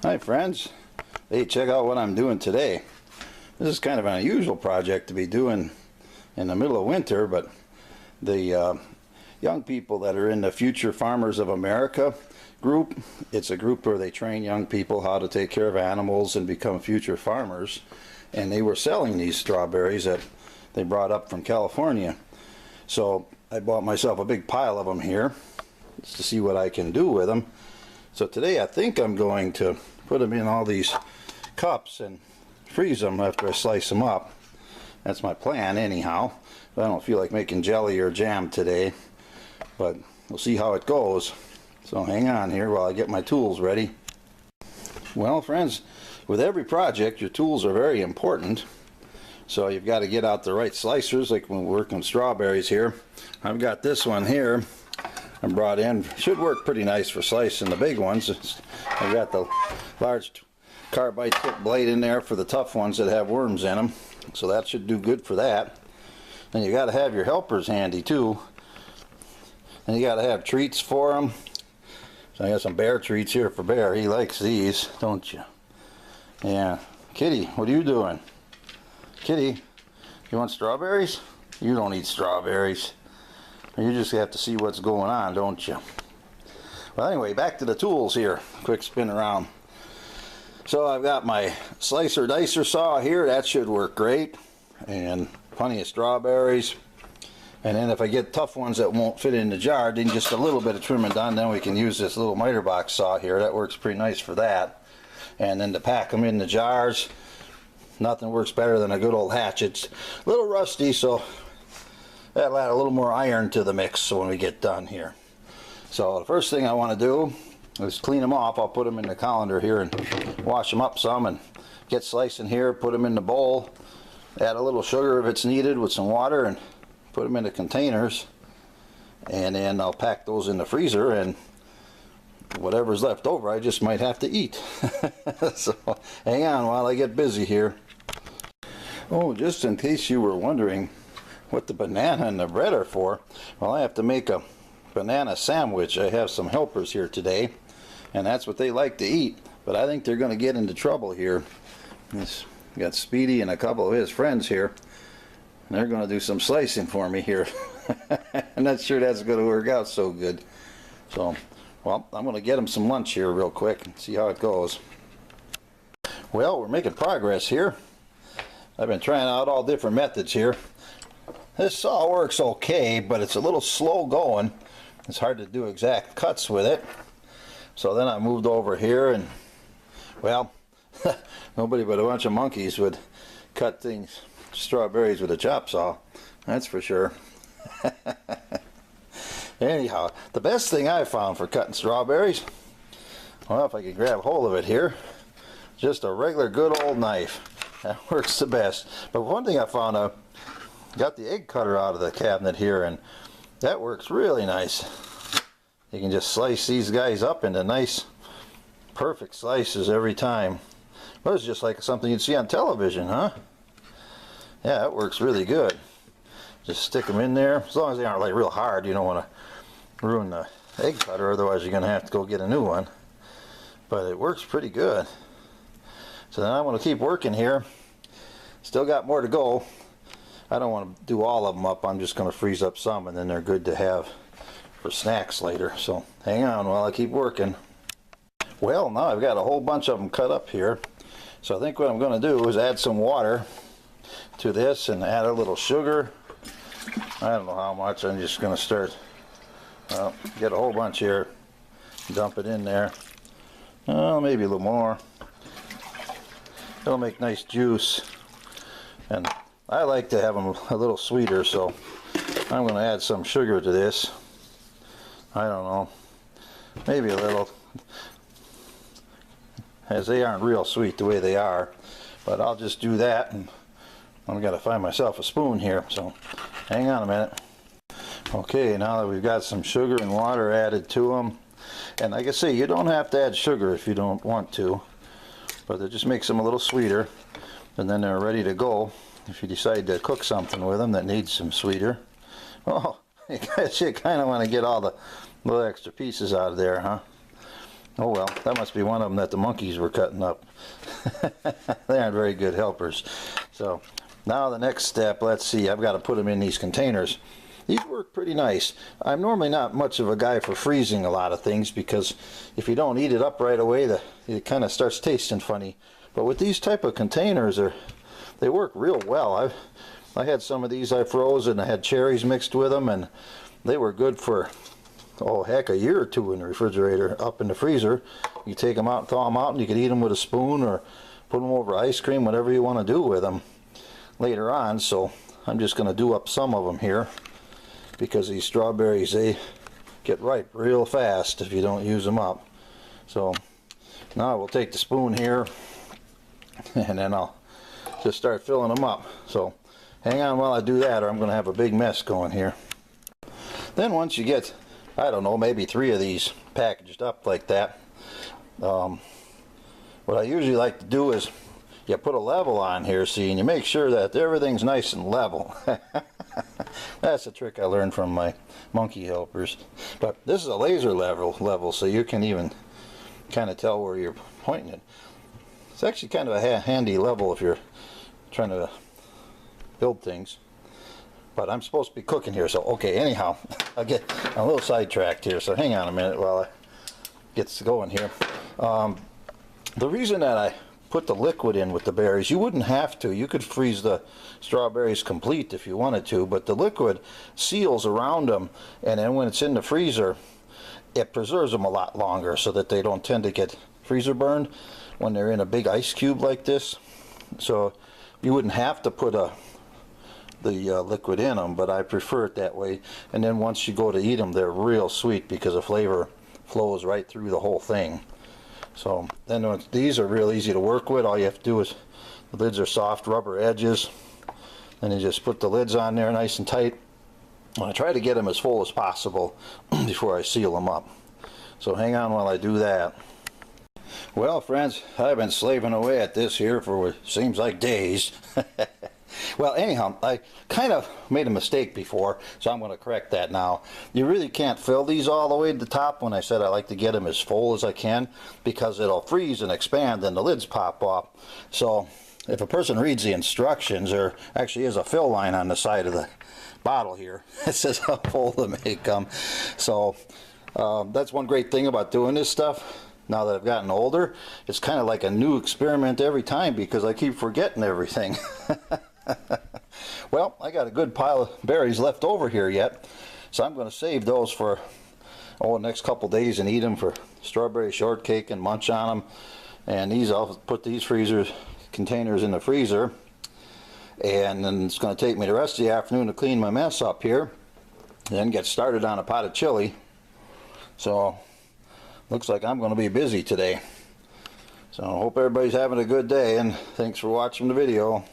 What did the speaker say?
Hi friends, hey, check out what I'm doing today. This is kind of an unusual project to be doing in the middle of winter, but the young people that are in the Future Farmers of America group, it's a group where they train young people how to take care of animals and become future farmers, and they were selling these strawberries that they brought up from California. So I bought myself a big pile of them here just to see what I can do with them. So today I think I'm going to put them in all these cups and freeze them after I slice them up. That's my plan anyhow. I don't feel like making jelly or jam today, but we'll see how it goes. So hang on here while I get my tools ready. Well friends, with every project your tools are very important. So you've got to get out the right slicers, like when we're working strawberries here. I've got this one here I brought in. Should work pretty nice for slicing the big ones. I've got the large carbide tip blade in there for the tough ones that have worms in them. So that should do good for that. And you got to have your helpers handy too. And you got to have treats for them. So I got some bear treats here for Bear. He likes these, don't you? Yeah. Kitty, what are you doing? Kitty, you want strawberries? You don't eat strawberries. You just have to see what's going on, don't you? Well, anyway, back to the tools here. Quick spin around. So I've got my slicer dicer saw here. That should work great. And plenty of strawberries. And then if I get tough ones that won't fit in the jar, then just a little bit of trimming done, then we can use this little miter box saw here. That works pretty nice for that. And then to pack them in the jars, nothing works better than a good old hatchet. It's a little rusty, so that'll add a little more iron to the mix when we get done here. So the first thing I want to do is clean them off. I'll put them in the colander here and wash them up some and get slicing here, put them in the bowl, add a little sugar if it's needed with some water, and put them in the containers. And then I'll pack those in the freezer, and whatever's left over I just might have to eat. So hang on while I get busy here. Oh, just in case you were wondering what the banana and the bread are for, well, I have to make a banana sandwich. I have some helpers here today, and that's what they like to eat, but I think they're going to get into trouble here. Got Speedy and a couple of his friends here, and they're going to do some slicing for me here. I'm not sure that's going to work out so good. So, well, I'm going to get them some lunch here real quick and see how it goes. Well, we're making progress here. I've been trying out all different methods here. This saw works okay, but it's a little slow going. It's hard to do exact cuts with it. So then I moved over here, and well, nobody but a bunch of monkeys would cut things, strawberries, with a chop saw. That's for sure. Anyhow, the best thing I found for cutting strawberries, well, if I could grab hold of it here, just a regular good old knife. That works the best. But one thing I found out, got the egg cutter out of the cabinet here, and that works really nice. You can just slice these guys up into nice, perfect slices every time. Well, it's just like something you'd see on television, huh? Yeah, it works really good. Just stick them in there, as long as they aren't like real hard. You don't want to ruin the egg cutter, otherwise you're going to have to go get a new one. But it works pretty good. So then I want to keep working here. Still got more to go. I don't want to do all of them up. I'm just going to freeze up some, and then they're good to have for snacks later. So hang on while I keep working. Well, now I've got a whole bunch of them cut up here. So I think what I'm going to do is add some water to this and add a little sugar. I don't know how much. I'm just going to start, get a whole bunch here, dump it in there. Maybe a little more. It'll make nice juice. And I like to have them a little sweeter, so I'm going to add some sugar to this. I don't know, maybe a little, as they aren't real sweet the way they are, but I'll just do that, and I've got to find myself a spoon here, so hang on a minute. Okay, now that we've got some sugar and water added to them, and like I say, you don't have to add sugar if you don't want to, but it just makes them a little sweeter, and then they're ready to go. If you decide to cook something with them that needs some sweeter. Oh, you kind of want to get all the little extra pieces out of there, huh? Oh well, that must be one of them that the monkeys were cutting up. They aren't very good helpers. So now the next step, let's see, I've got to put them in these containers. These work pretty nice. I'm normally not much of a guy for freezing a lot of things because if you don't eat it up right away, it kind of starts tasting funny. But with these type of containers, they work real well. I had some of these I froze and I had cherries mixed with them, and they were good for, oh heck, a year or two in the refrigerator, up in the freezer. You take them out, thaw them out, and you could eat them with a spoon or put them over ice cream, whatever you want to do with them later on. So I'm just going to do up some of them here because these strawberries, they get ripe real fast if you don't use them up. So now we'll take the spoon here and then I'll just start filling them up. So hang on while I do that, or I'm going to have a big mess going here. Then once you get, I don't know, maybe 3 of these packaged up like that, what I usually like to do is you put a level on here, see, and you make sure that everything's nice and level. That's a trick I learned from my monkey helpers. But this is a laser level, so you can even kind of tell where you're pointing it. It's actually kind of a handy level if you're trying to build things. But I'm supposed to be cooking here, so okay, anyhow, I'll get a little sidetracked here, so hang on a minute while I get going here. The reason that I put the liquid in with the berries, you wouldn't have to. You could freeze the strawberries complete if you wanted to, but the liquid seals around them, and then when it's in the freezer, it preserves them a lot longer so that they don't tend to get freezer burned when they're in a big ice cube like this. So you wouldn't have to put the liquid in them, but I prefer it that way. And then once you go to eat them, they're real sweet because the flavor flows right through the whole thing. So then these are real easy to work with. All you have to do is, the lids are soft rubber edges, and you just put the lids on there nice and tight. And I try to get them as full as possible before I seal them up. So hang on while I do that. Well friends, I've been slaving away at this here for what seems like days. Well, anyhow, I kind of made a mistake before, so I'm going to correct that now. You really can't fill these all the way to the top when I said I like to get them as full as I can, because it'll freeze and expand and the lids pop off. So if a person reads the instructions, there actually is a fill line on the side of the bottle here. It says how full to make them. So that's one great thing about doing this stuff. Now that I've gotten older, it's kind of like a new experiment every time because I keep forgetting everything. Well, I got a good pile of berries left over here yet, so I'm going to save those for the next couple days and eat them for strawberry shortcake and munch on them. And these, I'll put these containers in the freezer, and then it's going to take me the rest of the afternoon to clean my mess up here, and then get started on a pot of chili. So looks like I'm going to be busy today. So I hope everybody's having a good day, and thanks for watching the video.